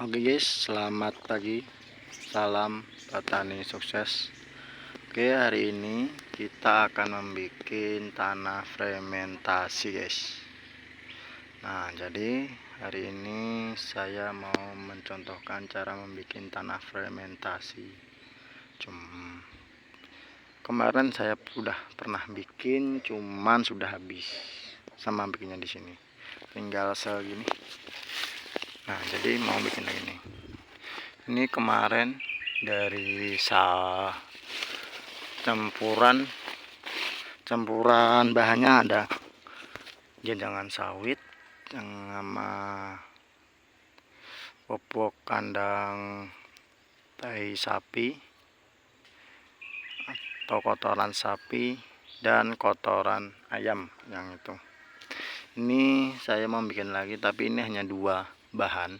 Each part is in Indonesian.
Oke guys, selamat pagi, salam petani sukses. Oke, hari ini kita akan membuat tanah fermentasi guys. Nah, jadi hari ini saya mau mencontohkan cara membuat tanah fermentasi. Kemarin saya sudah pernah bikin, cuman sudah habis sama bikinnya di sini. Tinggal segini. Nah, jadi mau bikin lagi nih. Ini kemarin dari campuran bahannya ada jangan sawit sama pupuk kandang tai sapi atau kotoran sapi dan kotoran ayam yang itu. Ini saya mau bikin lagi, tapi ini hanya 2 bahan.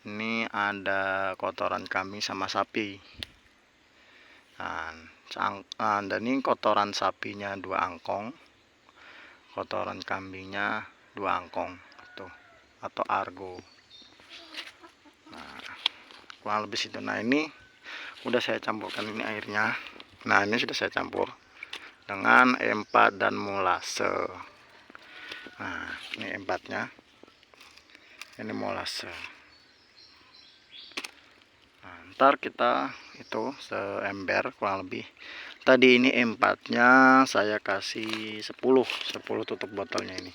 Ini ada kotoran kambing sama sapi. Nah, dan ini kotoran sapinya 2 angkong, kotoran kambingnya 2 angkong tuh, atau argo. Nah, kurang lebih situ. Nah, ini udah saya campurkan ini airnya. Nah, ini sudah saya campur dengan E4 dan molase. Nah, ini E4-nya, ini molase. Nah, ntar kita itu seember kurang lebih. Tadi ini E4-nya saya kasih 10 tutup botolnya ini.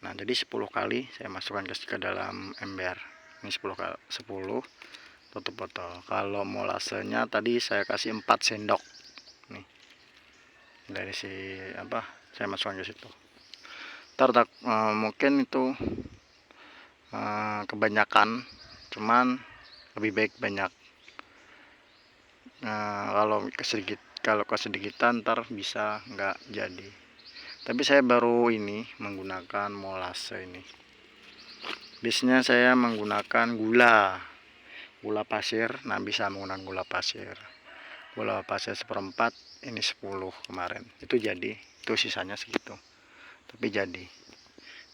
Nah, jadi 10 kali saya masukkan ke dalam ember. Ini 10 tutup botol. Kalau molasenya tadi saya kasih 4 sendok. Nih. Dari saya masukkan ke situ. Ntar mungkin itu kebanyakan, cuman lebih baik banyak. Kalau kesedikitan ntar bisa nggak jadi. Tapi saya baru ini menggunakan molase ini. Biasanya saya menggunakan gula pasir. Nah, bisa menggunakan gula pasir 1/4, ini 10 kemarin. Itu jadi, itu sisanya segitu. Tapi jadi.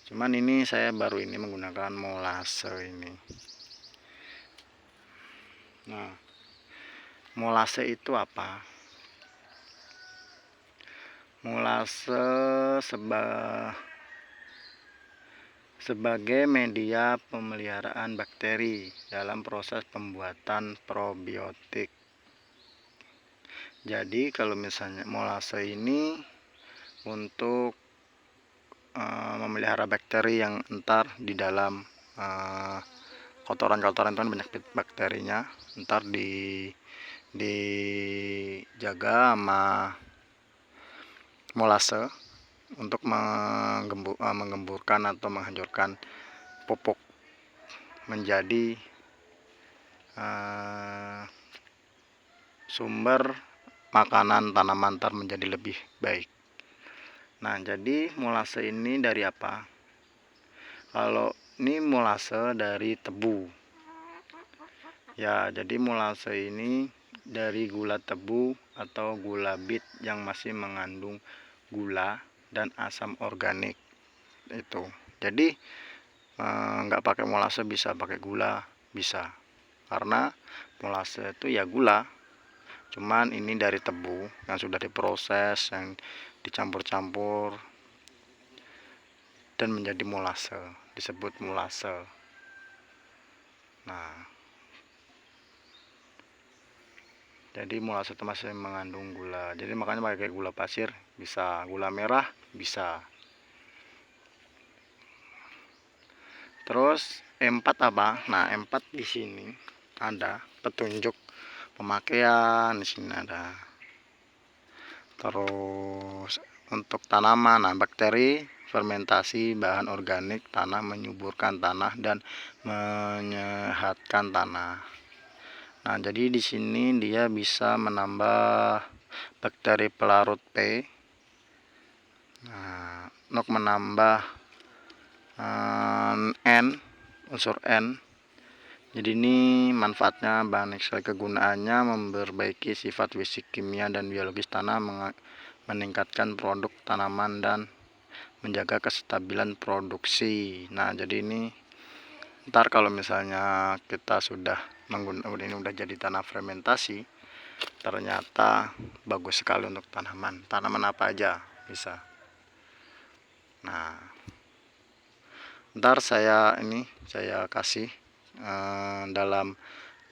Cuman ini saya baru ini menggunakan molase ini. Nah, molase itu apa? Molase sebagai media pemeliharaan bakteri dalam proses pembuatan probiotik. Jadi kalau misalnya molase ini untuk memelihara bakteri yang entar di dalam kotoran-kotoran itu kan banyak bakterinya, entar dijaga sama molase untuk menggemburkan atau menghancurkan pupuk menjadi sumber makanan tanaman ntar menjadi lebih baik. Nah, jadi molase ini dari apa? Kalau ini molase dari tebu. Ya, jadi molase ini dari gula tebu atau gula bit yang masih mengandung gula dan asam organik itu. Jadi nggak pakai molase, bisa pakai gula, bisa. Karena molase itu ya gula, cuman ini dari tebu yang sudah diproses, yang dicampur-campur dan menjadi molase, disebut molase. Nah, jadi molase itu masih mengandung gula, jadi makanya pakai gula pasir bisa, gula merah bisa. Terus E4 apa? Nah, E4 di sini ada petunjuk pemakaian, di sini ada. Terus untuk tanaman, nah, bakteri fermentasi bahan organik tanah, menyuburkan tanah dan menyehatkan tanah. Nah, jadi di sini dia bisa menambah bakteri pelarut P. Nah, untuk menambah unsur N. Jadi ini manfaatnya banyak sekali, kegunaannya memperbaiki sifat fisik, kimia dan biologis tanah, meningkatkan produk tanaman dan menjaga kestabilan produksi. Nah, jadi ini Ntar kalau misalnya kita sudah menggunakan ini udah jadi tanah fermentasi, ternyata bagus sekali untuk tanaman apa aja bisa. Nah, ntar saya kasih dalam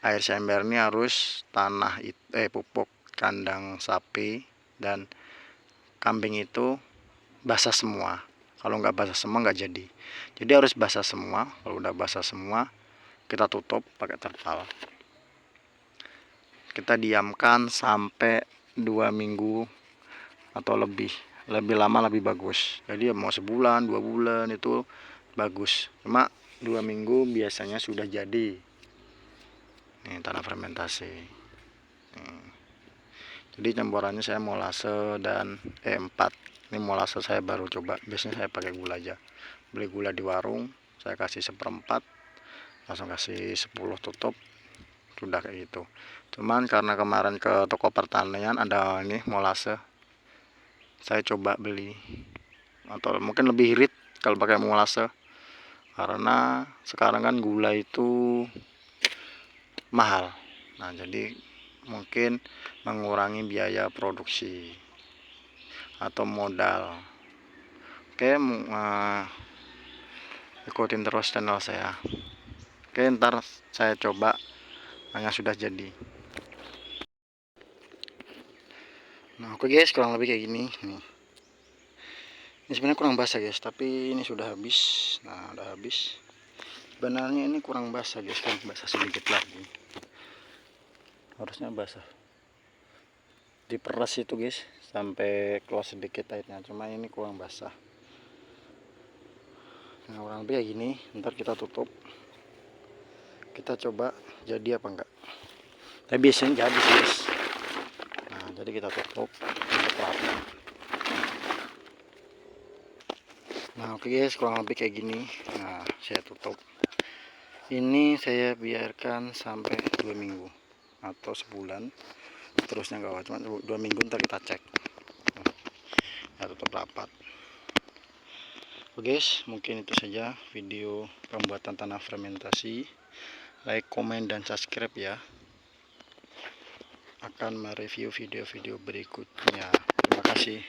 air ember ini harus tanah pupuk kandang sapi dan kambing itu basah semua. Kalau nggak basah semua nggak jadi. Jadi harus basah semua. Kalau udah basah semua, kita tutup pakai terpal. Kita diamkan sampai 2 minggu atau lebih lama lebih bagus. Jadi mau sebulan 2 bulan itu bagus, cuma 2 minggu biasanya sudah jadi. Ini tanah fermentasi. Jadi campurannya saya molase dan 4. Ini molase saya baru coba, biasanya saya pakai gula aja. Beli gula di warung, saya kasih 1/4, langsung kasih 10 tutup, sudah kayak gitu. Cuman karena kemarin ke toko pertanian ada ini molase, saya coba beli, atau mungkin lebih irit kalau pakai molase, karena sekarang kan gula itu mahal. Nah, jadi mungkin mengurangi biaya produksi atau modal. Oke, ikutin terus channel saya. Oke, ntar saya coba hanya sudah jadi. Nah, oke guys, kurang lebih kayak gini nih. Ini sebenarnya kurang basah guys, tapi ini sudah habis. Nah, udah habis. Sebenarnya ini kurang basah guys, kurang basah sedikit lagi. Harusnya basah. Diperas itu guys sampai keluar sedikit airnya, cuma ini kurang basah. Nah, kurang lebih kayak gini. Ntar kita tutup, kita coba jadi apa enggak. Tapi biasanya jadi guys. Nah, jadi kita tutup untuk rata. Nah, oke guys, kurang lebih kayak gini. Nah, saya tutup. Ini saya biarkan sampai 2 minggu atau sebulan. Terusnya enggak, cuma 2 minggu ntar kita cek. Nah, tutup rapat. Oke guys, mungkin itu saja video pembuatan tanah fermentasi. Like, komen, dan subscribe ya. Akan mereview video-video berikutnya. Terima kasih.